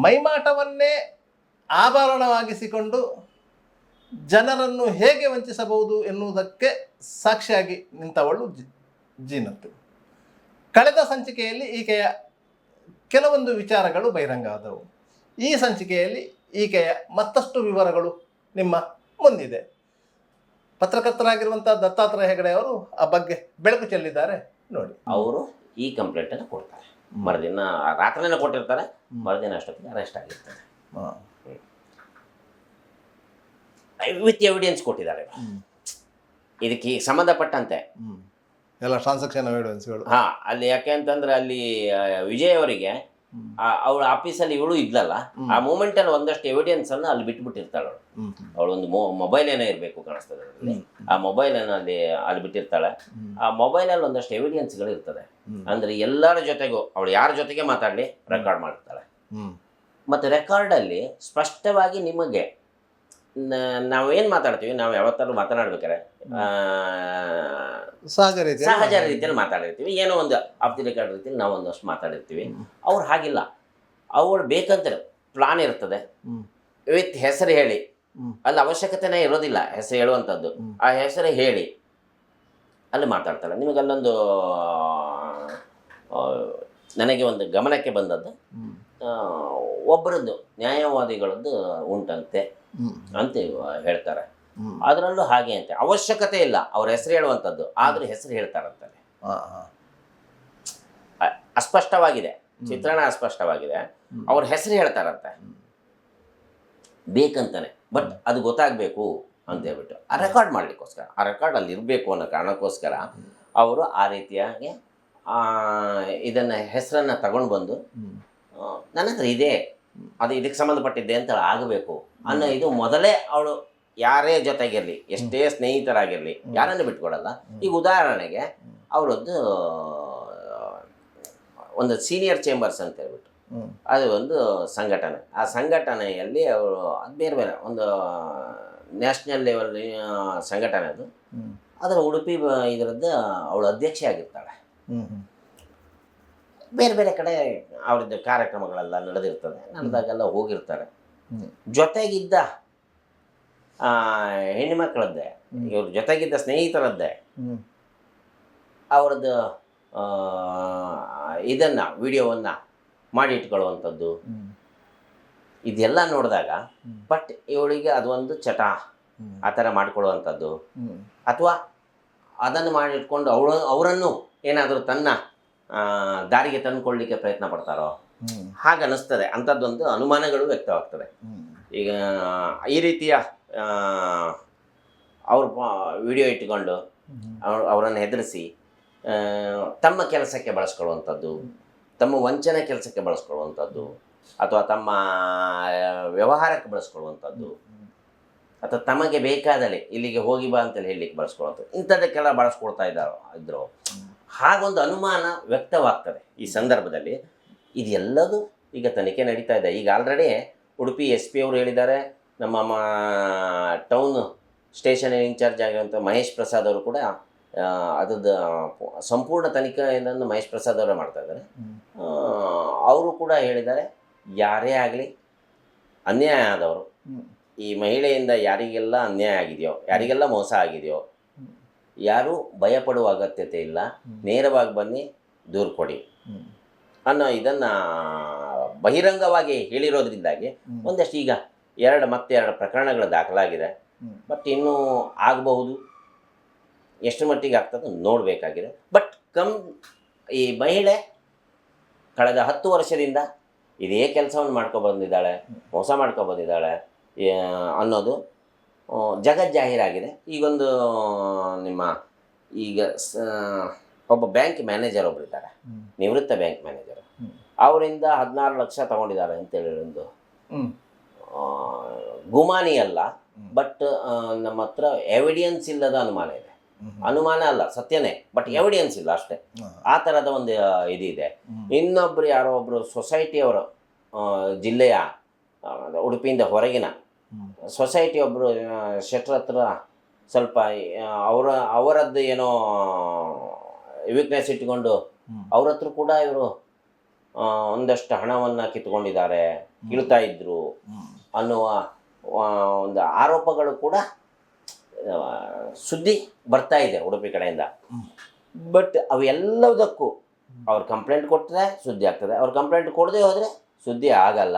ಮೈಮಾಟವನ್ನೇ ಆಭರಣವಾಗಿಸಿಕೊಂಡು ಜನರನ್ನು ಹೇಗೆ ವಂಚಿಸಬಹುದು ಎನ್ನುವುದಕ್ಕೆ ಸಾಕ್ಷಿಯಾಗಿ ನಿಂತವಳು ಜೀನತ್ತು. ಕಳೆದ ಸಂಚಿಕೆಯಲ್ಲಿ ಈಕೆಯ ಕೆಲವೊಂದು ವಿಚಾರಗಳು ಬಹಿರಂಗ ಆದವು. ಈ ಸಂಚಿಕೆಯಲ್ಲಿ ಈಕೆಯ ಮತ್ತಷ್ಟು ವಿವರಗಳು ನಿಮ್ಮ ಮುಂದಿದೆ. ಪತ್ರಕರ್ತರಾಗಿರುವಂಥ ದತ್ತಾತ್ರೇಯ ಹೆಗಡೆ ಅವರು ಆ ಬಗ್ಗೆ ಬೆಳಕು ಚೆಲ್ಲಿದ್ದಾರೆ, ನೋಡಿ. ಅವರು ಈ ಕಂಪ್ಲೇಂಟನ್ನು ಕೊಡ್ತಾರೆ, ಮರುದಿನ ರಾತ್ರಿನೇ ಕೊಟ್ಟಿರ್ತಾರೆ, ಮರುದಿನ ಅಷ್ಟೊತ್ತಿಗೆ ಅರೆಸ್ಟ್ ಆಗಿರ್ತಾರೆ. ವಿತ್ ಎವಿಡೆನ್ಸ್ ಕೊಟ್ಟಿದ್ದಾರೆ ಇದಕ್ಕೆ ಸಂಬಂಧಪಟ್ಟಂತೆ ಎಲ್ಲ ಟ್ರಾನ್ಸಾಕ್ಷನ್ ಎವಿಡೆನ್ಸ್ಗಳು. ಅಲ್ಲಿ ಯಾಕೆ ಅಂತಂದ್ರೆ ಅಲ್ಲಿ ವಿಜಯ್ ಅವರಿಗೆ ಅವಳ ಆಫೀಸಲ್ಲಿ ಇವಳು ಇದ್ಲಲ್ಲ, ಆ ಮೂಮೆಂಟಲ್ಲಿ ಒಂದಷ್ಟು ಎವಿಡೆನ್ಸ್ ಅನ್ನು ಅಲ್ಲಿ ಬಿಟ್ಬಿಟ್ಟಿರ್ತಾಳೆ ಅವಳೊಂದು ಮೊಬೈಲ್ ಏನೋ ಇರಬೇಕು ಕಾಣಿಸ್ತದೆ ಅದರಲ್ಲಿ. ಆ ಮೊಬೈಲ್ ಅನ್ನು ಅಲ್ಲಿ ಬಿಟ್ಟಿರ್ತಾಳೆ. ಆ ಮೊಬೈಲಲ್ಲಿ ಒಂದಷ್ಟು ಎವಿಡೆನ್ಸ್ಗಳು ಇರ್ತದೆ. ಅಂದ್ರೆ ಎಲ್ಲರ ಜೊತೆಗೂ ಅವಳು ಯಾರ ಜೊತೆಗೆ ಮಾತಾಡಲಿ ರೆಕಾರ್ಡ್ ಮಾಡ್ತಾಳೆ. ಮತ್ತು ರೆಕಾರ್ಡಲ್ಲಿ ಸ್ಪಷ್ಟವಾಗಿ ನಿಮಗೆ ನಾವೇನು ಮಾತಾಡ್ತೀವಿ, ನಾವು ಯಾವತ್ತಾದ್ರೂ ಮಾತನಾಡ್ಬೇಕಾರೆ ಸಹಜ ರೀತಿಯಲ್ಲಿ ಮಾತಾಡಿರ್ತೀವಿ, ಏನೋ ಒಂದು ಆಫ್ ದಿ ರೆಕಾರ್ಡ್ ರೀತಿಯಲ್ಲಿ ನಾವು ಒಂದಷ್ಟು ಮಾತಾಡಿರ್ತೀವಿ. ಅವ್ರು ಹಾಗಿಲ್ಲ, ಅವಳು ಬೇಕಂತ ಪ್ಲಾನ್ ಇರ್ತದೆ, ವಿತ್ ಹೆಸರು ಹೇಳಿ, ಅಲ್ಲಿ ಅವಶ್ಯಕತೆನೇ ಇರೋದಿಲ್ಲ ಹೆಸರು ಹೇಳುವಂಥದ್ದು, ಆ ಹೆಸರು ಹೇಳಿ ಅಲ್ಲಿ ಮಾತಾಡ್ತಾಳೆ. ನಿಮಗಲ್ಲೊಂದು ನನಗೆ ಒಂದು ಗಮನಕ್ಕೆ ಬಂದದ್ದು, ಒಬ್ಬರದ್ದು ನ್ಯಾಯವಾದಿಗಳದ್ದು ಉಂಟಂತೆ ಅಂತ ಹೇಳ್ತಾರೆ. ಅದರಲ್ಲೂ ಹಾಗೆ ಅಂತೆ, ಅವಶ್ಯಕತೆ ಇಲ್ಲ ಅವ್ರ ಹೆಸರು ಹೇಳುವಂಥದ್ದು, ಆದರೂ ಹೆಸರು ಹೇಳ್ತಾರಂತಾರೆ. ಅಸ್ಪಷ್ಟವಾಗಿದೆ, ಚಿತ್ರಣ ಅಸ್ಪಷ್ಟವಾಗಿದೆ, ಅವ್ರ ಹೆಸರು ಹೇಳ್ತಾರಂತೆ ಬೇಕಂತಾನೆ. ಬಟ್ ಅದು ಗೊತ್ತಾಗಬೇಕು ಅಂತ ಹೇಳ್ಬಿಟ್ಟು ಆ ರೆಕಾರ್ಡ್ ಮಾಡಲಿಕ್ಕೋಸ್ಕರ, ಆ ರೆಕಾರ್ಡ್ ಅಲ್ಲಿ ಇರಬೇಕು ಅನ್ನೋ ಕಾರಣಕ್ಕೋಸ್ಕರ ಅವರು ಆ ರೀತಿಯಾಗಿ ಇದನ್ನು ಹೆಸರನ್ನು ತಗೊಂಡು ಬಂದು ನನ್ನ ಹತ್ರ ಇದೆ, ಅದು ಇದಕ್ಕೆ ಸಂಬಂಧಪಟ್ಟಿದ್ದೆ ಅಂತ ಆಗಬೇಕು ಅನ್ನೋ ಇದು ಮೊದಲೇ ಅವಳು ಯಾರೇ ಜೊತೆಗಿರಲಿ, ಎಷ್ಟೇ ಸ್ನೇಹಿತರಾಗಿರಲಿ, ಯಾರನ್ನು ಬಿಟ್ಕೊಡಲ್ಲ. ಈಗ ಉದಾಹರಣೆಗೆ ಅವರದ್ದು ಒಂದು ಸೀನಿಯರ್ ಚೇಂಬರ್ಸ್ ಅಂತ ಹೇಳ್ಬಿಟ್ಟು ಅದು ಒಂದು ಸಂಘಟನೆ, ಆ ಸಂಘಟನೆಯಲ್ಲಿ ಅವರು ಅದು ಬೇರೆ ಬೇರೆ ಒಂದು ನ್ಯಾಷನಲ್ ಲೆವೆಲ್ ಸಂಘಟನೆ ಅದು, ಅದರ ಉಡುಪಿ ಇದರದ್ದು ಅವಳು ಅಧ್ಯಕ್ಷೆ ಆಗಿರ್ತಾಳೆ. ಬೇರೆ ಬೇರೆ ಕಡೆ ಅವ್ರದ್ದು ಕಾರ್ಯಕ್ರಮಗಳೆಲ್ಲ ನಡೆದಿರ್ತದೆ, ನಡೆದಾಗೆಲ್ಲ ಹೋಗಿರ್ತಾರೆ. ಜೊತೆಗಿದ್ದ ಹೆಣ್ಣುಮಕ್ಕಳದ್ದೇ, ಇವ್ರ ಜೊತೆಗಿದ್ದ ಸ್ನೇಹಿತರದ್ದೇ ಅವ್ರದ್ದು ಇದನ್ನು ವಿಡಿಯೋವನ್ನು ಮಾಡಿ ಇಟ್ಕೊಳ್ಳುವಂಥದ್ದು ಇದೆಲ್ಲ ನೋಡಿದಾಗ ಬಟ್ ಇವಳಿಗೆ ಅದೊಂದು ಚಟ ಆ ಥರ ಮಾಡ್ಕೊಳ್ಳುವಂಥದ್ದು, ಅಥವಾ ಅದನ್ನು ಮಾಡಿಟ್ಕೊಂಡು ಅವರನ್ನು ಏನಾದರೂ ತನ್ನ ದಾರಿಗೆ ತಂದುಕೊಳ್ಳಲಿಕ್ಕೆ ಪ್ರಯತ್ನ ಪಡ್ತಾರೋ ಹಾಗೆ ಅನ್ನಿಸ್ತದೆ. ಅಂಥದ್ದೊಂದು ಅನುಮಾನಗಳು ವ್ಯಕ್ತವಾಗ್ತದೆ. ಈಗ ಈ ರೀತಿಯ ಅವ್ರ ವಿಡಿಯೋ ಇಟ್ಕೊಂಡು ಅವರನ್ನು ಹೆದರಿಸಿ ತಮ್ಮ ಕೆಲಸಕ್ಕೆ ಬಳಸ್ಕೊಳ್ಳುವಂಥದ್ದು, ತಮ್ಮ ವಂಚನೆ ಕೆಲಸಕ್ಕೆ ಬಳಸ್ಕೊಳ್ಳುವಂಥದ್ದು, ಅಥವಾ ತಮ್ಮ ವ್ಯವಹಾರಕ್ಕೆ ಬಳಸ್ಕೊಳ್ಳುವಂಥದ್ದು, ಅಥವಾ ತಮಗೆ ಬೇಕಾದಲ್ಲಿ ಇಲ್ಲಿಗೆ ಹೋಗಿ ಬಾ ಅಂತೇಳಿ ಹೇಳಲಿಕ್ಕೆ ಬಳಸ್ಕೊಳ್ಳುವಂಥದ್ದು, ಇಂಥದ್ದಕ್ಕೆಲ್ಲ ಬಳಸ್ಕೊಳ್ತಾ ಇದ್ರು. ಹಾಗೊಂದು ಅನುಮಾನ ವ್ಯಕ್ತವಾಗ್ತದೆ ಈ ಸಂದರ್ಭದಲ್ಲಿ. ಇದೆಲ್ಲದೂ ಈಗ ತನಿಖೆ ನಡೀತಾ ಇದೆ. ಈಗ ಆಲ್ರೆಡಿ ಉಡುಪಿ SP ಅವರು ಹೇಳಿದ್ದಾರೆ, ನಮ್ಮ ಟೌನ್ ಸ್ಟೇಷನ್ ಇನ್ಚಾರ್ಜ್ ಆಗಿರುವಂಥ ಮಹೇಶ್ ಪ್ರಸಾದ್ ಅವರು ಕೂಡ ಅದರದ್ದು ಸಂಪೂರ್ಣ ತನಿಖೆಯನ್ನು ಮಹೇಶ್ ಪ್ರಸಾದ್ ಅವರೇ ಮಾಡ್ತಾ ಇದ್ದಾರೆ. ಅವರು ಕೂಡ ಹೇಳಿದ್ದಾರೆ, ಯಾರೇ ಆಗಲಿ ಅನ್ಯಾಯ ಆದವರು, ಈ ಮಹಿಳೆಯಿಂದ ಯಾರಿಗೆಲ್ಲ ಅನ್ಯಾಯ ಆಗಿದೆಯೋ, ಯಾರಿಗೆಲ್ಲ ಮೋಸ ಆಗಿದೆಯೋ, ಯಾರೂ ಭಯಪಡುವ ಅಗತ್ಯತೆ ಇಲ್ಲ, ನೇರವಾಗಿ ಬನ್ನಿ ದೂರು ಕೊಡಿ ಅನ್ನೋ ಇದನ್ನು ಬಹಿರಂಗವಾಗಿ ಹೇಳಿರೋದ್ರಿಂದಾಗಿ ಒಂದಷ್ಟು ಈಗ ಮತ್ತೆ ಎರಡು ಪ್ರಕರಣಗಳು ದಾಖಲಾಗಿದೆ. ಬಟ್ ಇನ್ನೂ ಆಗಬಹುದು, ಎಷ್ಟು ಮಟ್ಟಿಗೆ ಆಗ್ತದೆ ನೋಡಬೇಕಾಗಿದೆ. ಬಟ್ ಈ ಮಹಿಳೆ ಕಳೆದ 10 ವರ್ಷದಿಂದ ಇದೇ ಕೆಲಸವನ್ನು ಬಂದಿದ್ದಾಳೆ, ಮೋಸ ಬಂದಿದ್ದಾಳೆ ಅನ್ನೋದು ಜಗಜ್ಜಾಹೀರಾಗಿದೆ. ಈಗೊಂದು ನಿಮ್ಮ ಈಗ ಒಬ್ಬ ಬ್ಯಾಂಕ್ ಮ್ಯಾನೇಜರ್ ಒಬ್ಬರಿದ್ದಾರೆ, ನಿವೃತ್ತ ಬ್ಯಾಂಕ್ ಮ್ಯಾನೇಜರ್, ಅವರಿಂದ 16 ಲಕ್ಷ ತಗೊಂಡಿದ್ದಾರೆ ಅಂತೇಳಿ ಒಂದು ಗುಮಾನಿ ಅಲ್ಲ, ಬಟ್ ನಮ್ಮ ಹತ್ರ ಎವಿಡೆನ್ಸ್ ಇಲ್ಲದ ಅನುಮಾನ ಇದೆ. ಅನುಮಾನ ಅಲ್ಲ, ಸತ್ಯನೇ, ಬಟ್ ಎವಿಡೆನ್ಸ್ ಇಲ್ಲ ಅಷ್ಟೇ. ಆ ಥರದ ಒಂದು ಇದಿದೆ. ಇನ್ನೊಬ್ರು ಯಾರೋ ಒಬ್ಬರು ಸೊಸೈಟಿಯವರು, ಜಿಲ್ಲೆಯ ಉಡುಪಿಯಿಂದ ಹೊರಗಿನ ಸೊಸೈಟಿ ಒಬ್ಬರು ಶೆಟ್ರ್ ಹತ್ರ ಸ್ವಲ್ಪ ಅವರದ್ದು ಏನೋ ವೀಕ್ನೆಸ್ ಇಟ್ಕೊಂಡು ಅವ್ರ ಹತ್ರ ಕೂಡ ಇವರು ಒಂದಷ್ಟು ಹಣವನ್ನು ಕಿತ್ಕೊಂಡಿದ್ದಾರೆ, ಕೀಳ್ತಾ ಇದ್ರು ಅನ್ನುವ ಒಂದು ಆರೋಪಗಳು ಕೂಡ ಸುದ್ದಿ ಬರ್ತಾ ಇದೆ ಉಡುಪಿ ಕಡೆಯಿಂದ. ಬಟ್ ಅವೆಲ್ಲದಕ್ಕೂ ಅವ್ರು ಕಂಪ್ಲೇಂಟ್ ಕೊಟ್ಟರೆ ಸುದ್ದಿ ಆಗ್ತದೆ, ಅವ್ರು ಕಂಪ್ಲೇಂಟ್ ಕೊಡದೆ ಹೋದರೆ ಸುದ್ದಿ ಆಗಲ್ಲ.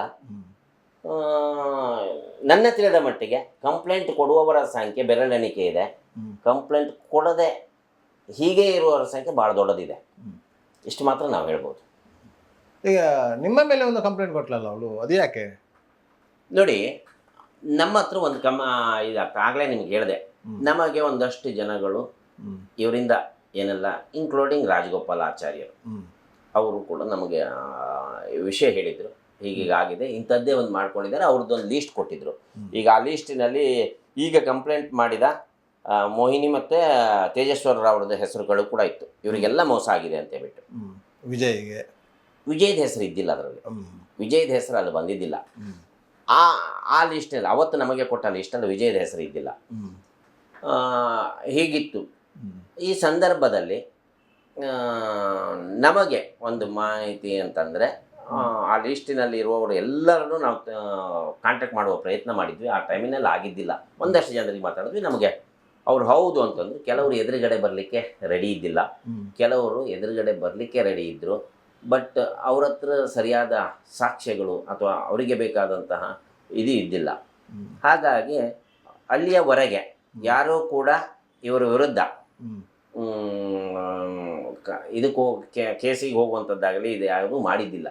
ನನ್ನ ತಿಳಿದ ಮಟ್ಟಿಗೆ ಕಂಪ್ಲೇಂಟ್ ಕೊಡುವವರ ಸಂಖ್ಯೆ ಬೆರಳೆಣಿಕೆ ಇದೆ, ಕಂಪ್ಲೇಂಟ್ ಕೊಡದೆ ಹೀಗೆ ಇರುವವರ ಸಂಖ್ಯೆ ಭಾಳ ದೊಡ್ಡದಿದೆ. ಇಷ್ಟು ಮಾತ್ರ ನಾವು ಹೇಳ್ಬೋದು. ಈಗ ನಿಮ್ಮ ಮೇಲೆ ಒಂದು ಕಂಪ್ಲೇಂಟ್ ಕೊಟ್ಲಲ್ಲ ಅವಳು, ಅದು ಯಾಕೆ? ನೋಡಿ, ನಮ್ಮ ಹತ್ರ ಒಂದು ಆಗಲೇ ನಿಮ್ಗೆ ಹೇಳಿದೆ, ನಮಗೆ ಒಂದಷ್ಟು ಜನಗಳು ಇವರಿಂದ ಏನೆಲ್ಲ ಇನ್ಕ್ಲೂಡಿಂಗ್ ರಾಜಗೋಪಾಲ್ ಆಚಾರ್ಯರು ಅವರು ಕೂಡ ನಮಗೆ ವಿಷಯ ಹೇಳಿದರು, ಹೀಗೀಗಾಗಿದೆ, ಇಂಥದ್ದೇ ಒಂದು ಮಾಡ್ಕೊಂಡಿದ್ದಾರೆ. ಅವ್ರದ್ದೊಂದು ಲೀಸ್ಟ್ ಕೊಟ್ಟಿದ್ರು. ಈಗ ಆ ಲೀಸ್ಟಿನಲ್ಲಿ ಈಗ ಕಂಪ್ಲೇಂಟ್ ಮಾಡಿದ ಮೋಹಿನಿ ಮತ್ತು ತೇಜೇಶ್ವರ ಅವ್ರದ್ದು ಹೆಸರುಗಳು ಕೂಡ ಇತ್ತು. ಇವರಿಗೆಲ್ಲ ಮೋಸ ಆಗಿದೆ ಅಂತ ಹೇಳ್ಬಿಟ್ಟು. ವಿಜಯದ ಹೆಸರು ಇದ್ದಿಲ್ಲ ಅದರಲ್ಲಿ, ವಿಜಯದ ಹೆಸರು ಅಲ್ಲಿ ಬಂದಿದ್ದಿಲ್ಲ. ಆ ಲೀಸ್ಟಲ್ಲಿ ಅವತ್ತು ನಮಗೆ ಕೊಟ್ಟ ಲೀಸ್ಟಲ್ಲಿ ವಿಜಯದ ಹೆಸರು ಇದ್ದಿಲ್ಲ. ಹೀಗಿತ್ತು. ಈ ಸಂದರ್ಭದಲ್ಲಿ ನಮಗೆ ಒಂದು ಮಾಹಿತಿ ಅಂತಂದರೆ, ಆ ಲೀಸ್ಟಿನಲ್ಲಿ ಇರುವವರು ಎಲ್ಲರನ್ನೂ ನಾವು ಕಾಂಟ್ಯಾಕ್ಟ್ ಮಾಡುವ ಪ್ರಯತ್ನ ಮಾಡಿದ್ವಿ. ಆ ಟೈಮಿನಲ್ಲಿ ಆಗಿದ್ದಿಲ್ಲ. ಒಂದಷ್ಟು ಜನರಿಗೆ ಮಾತಾಡಿದ್ವಿ. ನಮಗೆ ಅವ್ರು ಹೌದು ಅಂತಂದ್ರೆ, ಕೆಲವರು ಎದುರುಗಡೆ ಬರಲಿಕ್ಕೆ ರೆಡಿ ಇದ್ದಿಲ್ಲ, ಕೆಲವರು ಎದುರುಗಡೆ ಬರಲಿಕ್ಕೆ ರೆಡಿ ಇದ್ದರು. ಬಟ್ ಅವ್ರ ಹತ್ರ ಸರಿಯಾದ ಸಾಕ್ಷ್ಯಗಳು ಅಥವಾ ಅವರಿಗೆ ಬೇಕಾದಂತಹ ಇದು ಇದ್ದಿಲ್ಲ. ಹಾಗಾಗಿ ಅಲ್ಲಿಯವರೆಗೆ ಯಾರೂ ಕೂಡ ಇವರ ವಿರುದ್ಧ ಇದಕ್ಕೆ ಕೇಸಿಗೆ ಹೋಗುವಂಥದ್ದಾಗಲಿ ಇದು ಯಾವುದೂ ಮಾಡಿದ್ದಿಲ್ಲ,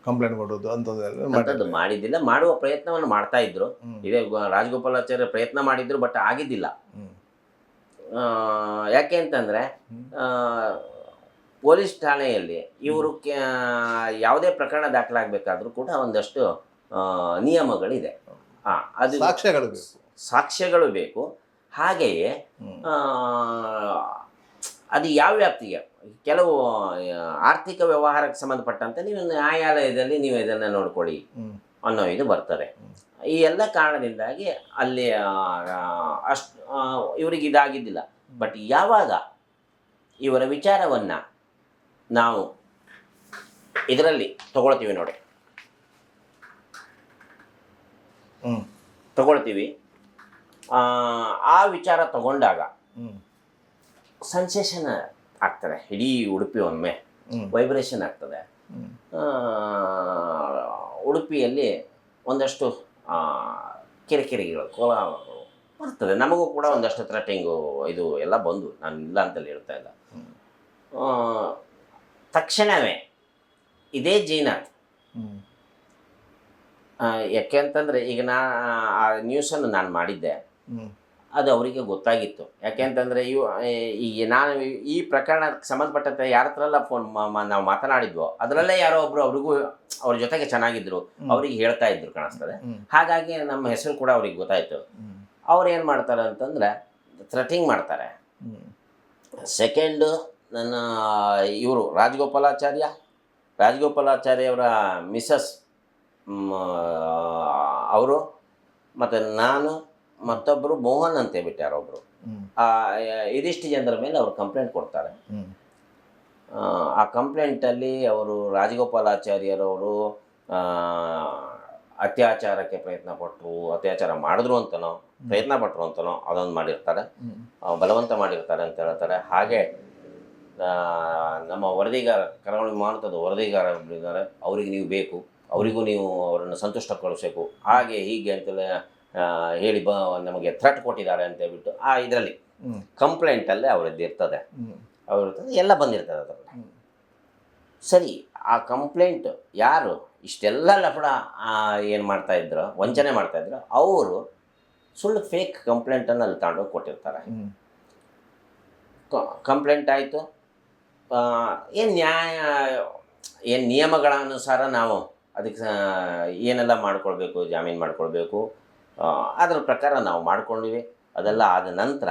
ಕಂಪ್ಲೇಂಟ್ ಕೊಡೋದು ಅಂಥದ್ದು ಮಾಡಿದ್ದಿಲ್ಲ. ಮಾಡುವ ಪ್ರಯತ್ನವನ್ನು ಮಾಡ್ತಾ ಇದ್ರು. ಇದೇ ರಾಜಗೋಪಾಲಾಚಾರ್ಯ ಪ್ರಯತ್ನ ಮಾಡಿದ್ರು, ಬಟ್ ಆಗಿದ್ದಿಲ್ಲ. ಯಾಕೆ ಅಂತಂದರೆ, ಪೊಲೀಸ್ ಠಾಣೆಯಲ್ಲಿ ಇವರು ಯಾವುದೇ ಪ್ರಕರಣ ದಾಖಲಾಗಬೇಕಾದ್ರೂ ಕೂಡ ಒಂದಷ್ಟು ನಿಯಮಗಳಿದೆ. ಅದು ಸಾಕ್ಷ್ಯಗಳು ಬೇಕು. ಹಾಗೆಯೇ ಅದು ಯಾವ ವ್ಯಾಪ್ತಿಗೆ, ಕೆಲವು ಆರ್ಥಿಕ ವ್ಯವಹಾರಕ್ಕೆ ಸಂಬಂಧಪಟ್ಟಂತೆ ನೀವು ನ್ಯಾಯಾಲಯದಲ್ಲಿ ನೀವು ಇದನ್ನು ನೋಡ್ಕೊಳ್ಳಿ ಅನ್ನೋ ಇದು ಬರ್ತದೆ. ಈ ಎಲ್ಲ ಕಾರಣದಿಂದಾಗಿ ಅಲ್ಲಿ ಅಷ್ಟು ಇವರಿಗೆ ಇದಾಗಿದ್ದಿಲ್ಲ. ಬಟ್ ಯಾವಾಗ ಇವರ ವಿಚಾರವನ್ನು ನಾವು ಇದರಲ್ಲಿ ತಗೊಳ್ತೀವಿ ನೋಡಿ, ತಗೊಳ್ತೀವಿ, ಆ ವಿಚಾರ ತಗೊಂಡಾಗ ಸೆನ್ಸೇಷನ್ ಆಗ್ತದೆ. ಇಡೀ ಉಡುಪಿ ಒಮ್ಮೆ ವೈಬ್ರೇಷನ್ ಆಗ್ತದೆ. ಉಡುಪಿಯಲ್ಲಿ ಒಂದಷ್ಟು ಕಿರಿಕಿರಿಗಳು, ಕೋಲಾಹಲಗಳು ಬರ್ತದೆ. ನಮಗೂ ಕೂಡ ಒಂದಷ್ಟು ಥ್ರೆಟಿಂಗು ಇದು ಎಲ್ಲ ಬಂದು, ನಾನು ಇಲ್ಲ ಅಂತಲ್ಲಿ ಹೇಳ್ತಾ ಇಲ್ಲ. ತಕ್ಷಣವೇ ಇದೇ ಜೀನಾಥ್, ಯಾಕೆ ಅಂತಂದರೆ, ಈಗ ಆ ನ್ಯೂಸನ್ನು ನಾನು ಮಾಡಿದ್ದೆ, ಅದು ಅವರಿಗೆ ಗೊತ್ತಾಗಿತ್ತು. ಯಾಕೆ ಅಂತಂದರೆ ಈಗ ನಾನು ಈ ಪ್ರಕರಣಕ್ಕೆ ಸಂಬಂಧಪಟ್ಟಂತೆ ಯಾರ ಹತ್ರ ಎಲ್ಲ ಫೋನ್ ನಾವು ಮಾತನಾಡಿದ್ವೋ ಅದರಲ್ಲೇ ಯಾರೋ ಒಬ್ಬರು ಅವ್ರಿಗೂ ಅವ್ರ ಜೊತೆಗೆ ಚೆನ್ನಾಗಿದ್ದರು, ಅವ್ರಿಗೆ ಹೇಳ್ತಾ ಇದ್ರು ಕಾಣಿಸ್ತದೆ. ಹಾಗಾಗಿ ನಮ್ಮ ಹೆಸರು ಕೂಡ ಅವ್ರಿಗೆ ಗೊತ್ತಾಯಿತು. ಅವ್ರು ಏನು ಮಾಡ್ತಾರೆ ಅಂತಂದರೆ ಥ್ರೆಟಿಂಗ್ ಮಾಡ್ತಾರೆ. ಸೆಕೆಂಡು, ನನ್ನ ಇವರು ರಾಜಗೋಪಾಲಾಚಾರ್ಯವರ ಮಿಸಸ್ ಅವರು ಮತ್ತು ನಾನು ಮತ್ತೊಬ್ಬರು ಮೋಹನ್ ಅಂತ ಹೇಳ್ಬಿಟ್ಟು ಯಾರೊಬ್ಬರು, ಇದಿಷ್ಟು ಜನರ ಮೇಲೆ ಅವರು ಕಂಪ್ಲೇಂಟ್ ಕೊಡ್ತಾರೆ. ಆ ಕಂಪ್ಲೇಂಟಲ್ಲಿ ಅವರು ರಾಜಗೋಪಾಲಾಚಾರ್ಯರವರು ಅತ್ಯಾಚಾರಕ್ಕೆ ಪ್ರಯತ್ನ ಪಟ್ಟರು, ಅತ್ಯಾಚಾರ ಮಾಡಿದ್ರು ಅಂತನೋ ಪ್ರಯತ್ನ ಪಟ್ಟರು ಅಂತನೋ ಅದೊಂದು ಮಾಡಿರ್ತಾರೆ, ಬಲವಂತ ಮಾಡಿರ್ತಾರೆ ಅಂತ ಹೇಳ್ತಾರೆ. ಹಾಗೆ ನಮ್ಮ ವರದಿಗಾರ, ಕರಾವಳಿ ಮಾನತದ ವರದಿಗಾರ ಇದ್ದಾರೆ, ಅವರಿಗೆ ನೀವು ಬೇಕು, ಅವರಿಗೂ ನೀವು ಅವರನ್ನು ಸಂತುಷ್ಟಗೊಳಿಸಬೇಕು, ಹಾಗೆ ಹೀಗೆ ಅಂತೆಲ್ಲ ಹೇಳಿ ನಮಗೆ ಥ್ರೆಟ್ ಕೊಟ್ಟಿದ್ದಾರೆ ಅಂತ ಹೇಳ್ಬಿಟ್ಟು ಆ ಇದರಲ್ಲಿ ಕಂಪ್ಲೇಂಟಲ್ಲೇ ಅವರದ್ದು ಇರ್ತದೆ, ಅವ್ರದ್ದು ಎಲ್ಲ ಬಂದಿರ್ತದೆ ಅದರಲ್ಲಿ. ಸರಿ, ಆ ಕಂಪ್ಲೇಂಟ್ ಯಾರು ಇಷ್ಟೆಲ್ಲ ಲಫಡ ಏನು ಮಾಡ್ತಾಯಿದ್ರು, ವಂಚನೆ ಮಾಡ್ತಾಯಿದ್ರು, ಅವರು ಸುಳ್ಳು ಫೇಕ್ ಕಂಪ್ಲೇಂಟನ್ನು ಅಲ್ಲಿ ತಗೊಂಡೋಗಿ ಕೊಟ್ಟಿರ್ತಾರೆ. ಕಂಪ್ಲೇಂಟ್ ಆಯಿತು, ಏನು ಏನು ನಿಯಮಗಳ ಅನುಸಾರ ನಾವು ಅದಕ್ಕೆ ಏನೆಲ್ಲ ಮಾಡ್ಕೊಳ್ಬೇಕು, ಜಾಮೀನು ಮಾಡ್ಕೊಳ್ಬೇಕು, ಅದರ ಪ್ರಕಾರ ನಾವು ಮಾಡ್ಕೊಂಡಿವಿ. ಅದೆಲ್ಲ ಆದ ನಂತರ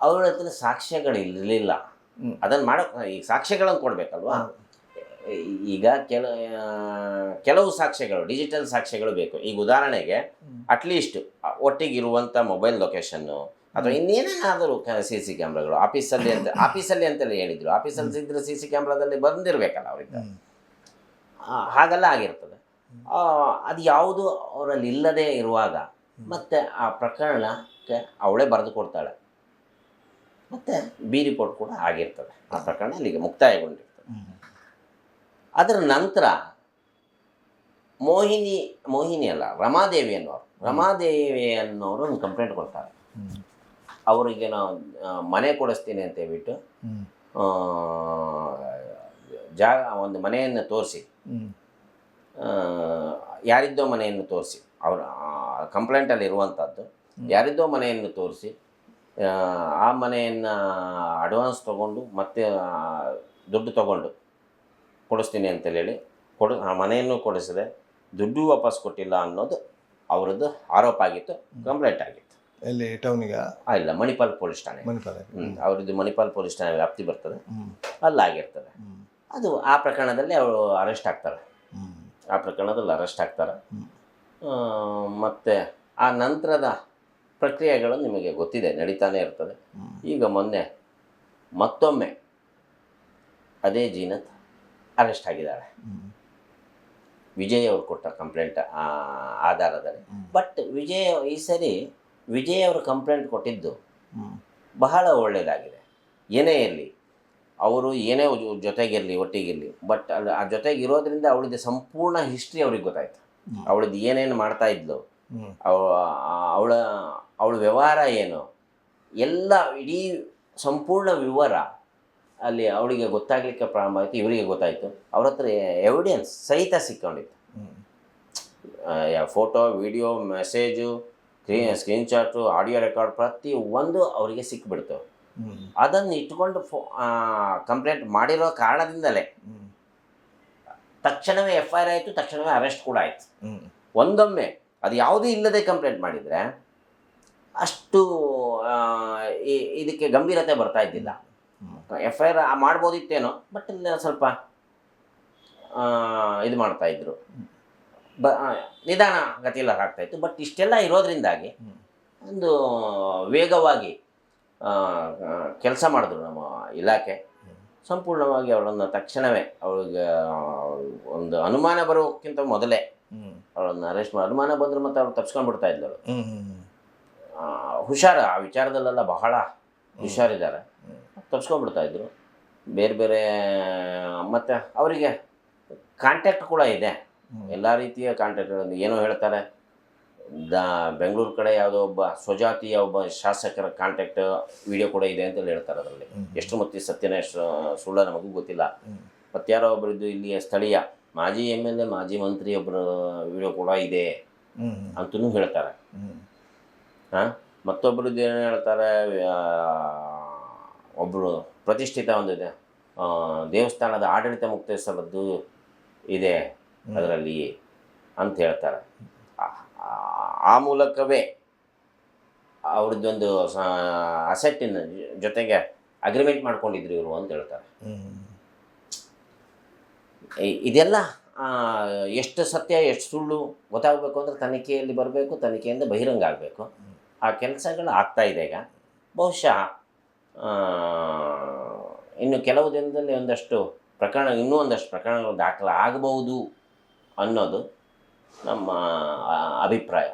ಅವ್ರ ಹತ್ರ ಸಾಕ್ಷ್ಯಗಳಿರಲಿಲ್ಲ. ಅದನ್ನು ಈ ಸಾಕ್ಷ್ಯಗಳನ್ನು ಕೊಡಬೇಕಲ್ವಾ. ಈಗ ಕೆಲವು ಸಾಕ್ಷ್ಯಗಳು, ಡಿಜಿಟಲ್ ಸಾಕ್ಷ್ಯಗಳು ಬೇಕು. ಈಗ ಉದಾಹರಣೆಗೆ ಅಟ್ಲೀಸ್ಟ್ ಒಟ್ಟಿಗಿರುವಂಥ ಮೊಬೈಲ್ ಲೊಕೇಶನ್ನು, ಅಥವಾ ಇನ್ನೇನಾದರೂ ಸಿ ಸಿ ಕ್ಯಾಮ್ರಾಗಳು ಆಫೀಸಲ್ಲಿ ಅಂತಲೇ ಹೇಳಿದ್ರು. ಆಫೀಸಲ್ಲಿ ಇದ್ದರೆ ಸಿ ಸಿ ಕ್ಯಾಮ್ರಾದಲ್ಲಿ ಬಂದಿರಬೇಕಲ್ಲ ಅವರಿಗೆ. ಹಾಗೆಲ್ಲ ಆಗಿರ್ತದೆ. ಅದು ಯಾವುದು ಅವರಲ್ಲಿ ಇಲ್ಲದೇ ಇರುವಾಗ ಮತ್ತೆ ಆ ಪ್ರಕರಣಕ್ಕೆ ಅವಳೇ ಬರೆದು ಕೊಡ್ತಾಳೆ, ಮತ್ತು ಬಿ ರಿಪೋರ್ಟ್ ಕೂಡ ಆಗಿರ್ತದೆ. ಆ ಪ್ರಕರಣ ಅಲ್ಲಿಗೆ ಮುಕ್ತಾಯಗೊಂಡಿರ್ತದೆ. ಅದರ ನಂತರ ಮೋಹಿನಿ ಅಲ್ಲ, ರಮಾದೇವಿ ಅನ್ನೋರು ಒಂದು ಕಂಪ್ಲೇಂಟ್ ಕೊಡ್ತಾರೆ. ಅವರಿಗೆ ನಾವು ಮನೆ ಕೊಡಿಸ್ತೀನಿ ಅಂತ ಹೇಳ್ಬಿಟ್ಟು ಒಂದು ಮನೆಯನ್ನು ತೋರಿಸಿ, ಯಾರಿದ್ದೋ ಮನೆಯನ್ನು ತೋರಿಸಿ, ಅವರ ಕಂಪ್ಲೇಂಟಲ್ಲಿ ಇರುವಂಥದ್ದು ಯಾರಿದ್ದೋ ಮನೆಯನ್ನು ತೋರಿಸಿ, ಆ ಮನೆಯನ್ನು ಅಡ್ವಾನ್ಸ್ ತೊಗೊಂಡು ಮತ್ತೆ ದುಡ್ಡು ತೊಗೊಂಡು ಕೊಡಿಸ್ತೀನಿ ಅಂತೇಳಿ ಆ ಮನೆಯನ್ನು ಕೊಡಿಸಿದೆ, ದುಡ್ಡು ವಾಪಸ್ ಕೊಟ್ಟಿಲ್ಲ ಅನ್ನೋದು ಅವರದ್ದು ಆರೋಪ ಆಗಿತ್ತು, ಕಂಪ್ಲೇಂಟ್ ಆಗಿತ್ತು. ಎಲ್ಲಿ ಟೌನಿಗೆ? ಇಲ್ಲ, ಮಣಿಪಾಲ್ ಪೊಲೀಸ್ ಠಾಣೆ. ಅವ್ರದ್ದು ಮಣಿಪಾಲ್ ಪೊಲೀಸ್ ಠಾಣೆ ವ್ಯಾಪ್ತಿ ಬರ್ತದೆ, ಅಲ್ಲಾಗಿರ್ತದೆ. ಅದು ಆ ಪ್ರಕರಣದಲ್ಲಿ ಅವರು ಅರೆಸ್ಟ್ ಆಗ್ತಾರೆ. ಮತ್ತು ಆ ನಂತರದ ಪ್ರಕ್ರಿಯೆಗಳು ನಿಮಗೆ ಗೊತ್ತಿದೆ, ನಡೀತಾನೆ ಇರ್ತದೆ. ಈಗ ಮೊನ್ನೆ ಮತ್ತೊಮ್ಮೆ ಅದೇ ಜೀನತ್ ಅರೆಸ್ಟ್ ಆಗಿದ್ದಾಳೆ, ವಿಜಯ್ ಅವರು ಕೊಟ್ಟ ಕಂಪ್ಲೇಂಟ್ ಆಧಾರದಲ್ಲಿ. ಬಟ್ ಈ ಸರಿ ವಿಜಯ್ ಅವರು ಕಂಪ್ಲೇಂಟ್ ಕೊಟ್ಟಿದ್ದು ಬಹಳ ಒಳ್ಳೆಯದಾಗಿದೆ. ಏನೇ ಇರಲಿ, ಅವರು ಏನೇ ಜೊತೆಗಿರಲಿ, ಒಟ್ಟಿಗಿರಲಿ, ಬಟ್ ಆ ಜೊತೆಗಿರೋದ್ರಿಂದ ಅವಳಿಗೆ ಸಂಪೂರ್ಣ ಹಿಸ್ಟ್ರಿ ಅವ್ರಿಗೆ ಗೊತ್ತಾಯ್ತು. ಅವಳದ್ದು ಏನೇನು ಮಾಡ್ತಾ ಇದ್ಲು, ಅವಳ ವ್ಯವಹಾರ ಏನು, ಎಲ್ಲ ಇಡೀ ಸಂಪೂರ್ಣ ವಿವರ ಅಲ್ಲಿ ಅವಳಿಗೆ ಗೊತ್ತಾಗಲಿಕ್ಕೆ ಪ್ರಾರಂಭ ಆಯಿತು. ಇವರಿಗೆ ಗೊತ್ತಾಯಿತು. ಅವ್ರ ಹತ್ರ ಎವಿಡೆನ್ಸ್ ಸಹಿತ ಸಿಕ್ಕೊಂಡಿತ್ತು. Photo, video, message, screenshot, audio record ಪ್ರತಿ ಒಂದು ಅವರಿಗೆ ಸಿಕ್ಬಿಡ್ತು. ಅದನ್ನು ಇಟ್ಕೊಂಡು ಕಂಪ್ಲೇಂಟ್ ಮಾಡಿರೋ ಕಾರಣದಿಂದಲೇ ತಕ್ಷಣವೇ FIR ಆಯಿತು, ತಕ್ಷಣವೇ ಅರೆಸ್ಟ್ ಕೂಡ ಆಯಿತು. ಒಂದೊಮ್ಮೆ ಅದು ಯಾವುದೂ ಇಲ್ಲದೆ ಕಂಪ್ಲೇಂಟ್ ಮಾಡಿದರೆ ಅಷ್ಟು ಇದಕ್ಕೆ ಗಂಭೀರತೆ ಬರ್ತಾ ಇದ್ದಿಲ್ಲ. FIR ಮಾಡ್ಬೋದಿತ್ತೇನೋ, ಬಟ್ ಇಲ್ಲ ಸ್ವಲ್ಪ ಇದು ಮಾಡ್ತಾಯಿದ್ರು, ನಿಧಾನ ಗತಿಯಲ್ಲಿ ಆಗ್ತಾಯಿತ್ತು. ಬಟ್ ಇಷ್ಟೆಲ್ಲ ಇರೋದ್ರಿಂದಾಗಿ ಒಂದು ವೇಗವಾಗಿ ಕೆಲಸ ಮಾಡಿದ್ರು ನಮ್ಮ ಇಲಾಖೆ. ಸಂಪೂರ್ಣವಾಗಿ ಅವಳನ್ನು ತಕ್ಷಣವೇ, ಅವಳಿಗೆ ಒಂದು ಅನುಮಾನ ಬರೋಕ್ಕಿಂತ ಮೊದಲೇ ಅವಳನ್ನು ಅರೆಸ್ಟ್ ಮಾಡಿ, ಅನುಮಾನ ಬಂದರೆ ಮತ್ತೆ ಅವಳು ತಪ್ಸ್ಕೊಂಡ್ಬಿಡ್ತಾ ಇದ್ದಳು. ಹುಷಾರು, ಆ ವಿಚಾರದಲ್ಲೆಲ್ಲ ಬಹಳ ಹುಷಾರಿದ್ದಾರೆ, ತಪ್ಸ್ಕೊಂಡ್ಬಿಡ್ತಾಯಿದ್ರು. ಬೇರೆ ಬೇರೆ ಮತ್ತು ಅವರಿಗೆ ಕಾಂಟ್ಯಾಕ್ಟ್ ಕೂಡ ಇದೆ, ಎಲ್ಲ ರೀತಿಯ ಕಾಂಟ್ಯಾಕ್ಟ್ಗಳನ್ನು. ಏನೋ ಹೇಳ್ತಾರೆ, ಬೆಂಗಳೂರು ಕಡೆ ಯಾವುದೋ ಒಬ್ಬ ಸ್ವಜಾತಿಯ ಒಬ್ಬ ಶಾಸಕರ ಕಾಂಟ್ಯಾಕ್ಟ್ ವಿಡಿಯೋ ಕೂಡ ಇದೆ ಅಂತೇಳಿ ಹೇಳ್ತಾರೆ. ಅದರಲ್ಲಿ ಎಷ್ಟು ಮತ್ತೆ ಸತ್ಯನ ಎಷ್ಟು ಸುಳ್ಳ ನಮಗೂ ಗೊತ್ತಿಲ್ಲ. ಮತ್ತು ಯಾರೋ ಒಬ್ಬರಿದ್ದು ಇಲ್ಲಿಯ ಸ್ಥಳೀಯ ಮಾಜಿ MLA, ಮಾಜಿ ಮಂತ್ರಿ ಒಬ್ಬರ ವಿಡಿಯೋ ಕೂಡ ಇದೆ ಅಂತಲೂ ಹೇಳ್ತಾರೆ. ಮತ್ತೊಬ್ಬರದ್ದು ಏನು ಹೇಳ್ತಾರೆ, ಒಬ್ಬರು ಪ್ರತಿಷ್ಠಿತ ಒಂದಿದೆ ದೇವಸ್ಥಾನದ ಆಡಳಿತ ಮುಕ್ತೇಶ್ವರದ್ದು ಇದೆ ಅದರಲ್ಲಿ ಅಂತ ಹೇಳ್ತಾರೆ. ಆ ಮೂಲಕವೇ ಅವ್ರದ್ದೊಂದು ಅಸೆಟ್ಟಿನ ಜೊತೆಗೆ ಅಗ್ರಿಮೆಂಟ್ ಮಾಡ್ಕೊಂಡಿದ್ರು ಇವರು ಅಂತ ಹೇಳ್ತಾರೆ. ಇದೆಲ್ಲ ಎಷ್ಟು ಸತ್ಯ ಎಷ್ಟು ಸುಳ್ಳು ಗೊತ್ತಾಗಬೇಕು ಅಂದರೆ ತನಿಖೆಯಲ್ಲಿ ಬರಬೇಕು, ತನಿಖೆಯಿಂದ ಬಹಿರಂಗ ಆಗಬೇಕು. ಆ ಕೆಲಸಗಳು ಆಗ್ತಾ ಇದೆ ಈಗ. ಬಹುಶಃ ಇನ್ನು ಕೆಲವು ದಿನದಲ್ಲಿ ಇನ್ನೂ ಒಂದಷ್ಟು ಪ್ರಕರಣಗಳು ದಾಖಲಾಗಬಹುದು ಅನ್ನೋದು ನಮ್ಮ ಅಭಿಪ್ರಾಯ.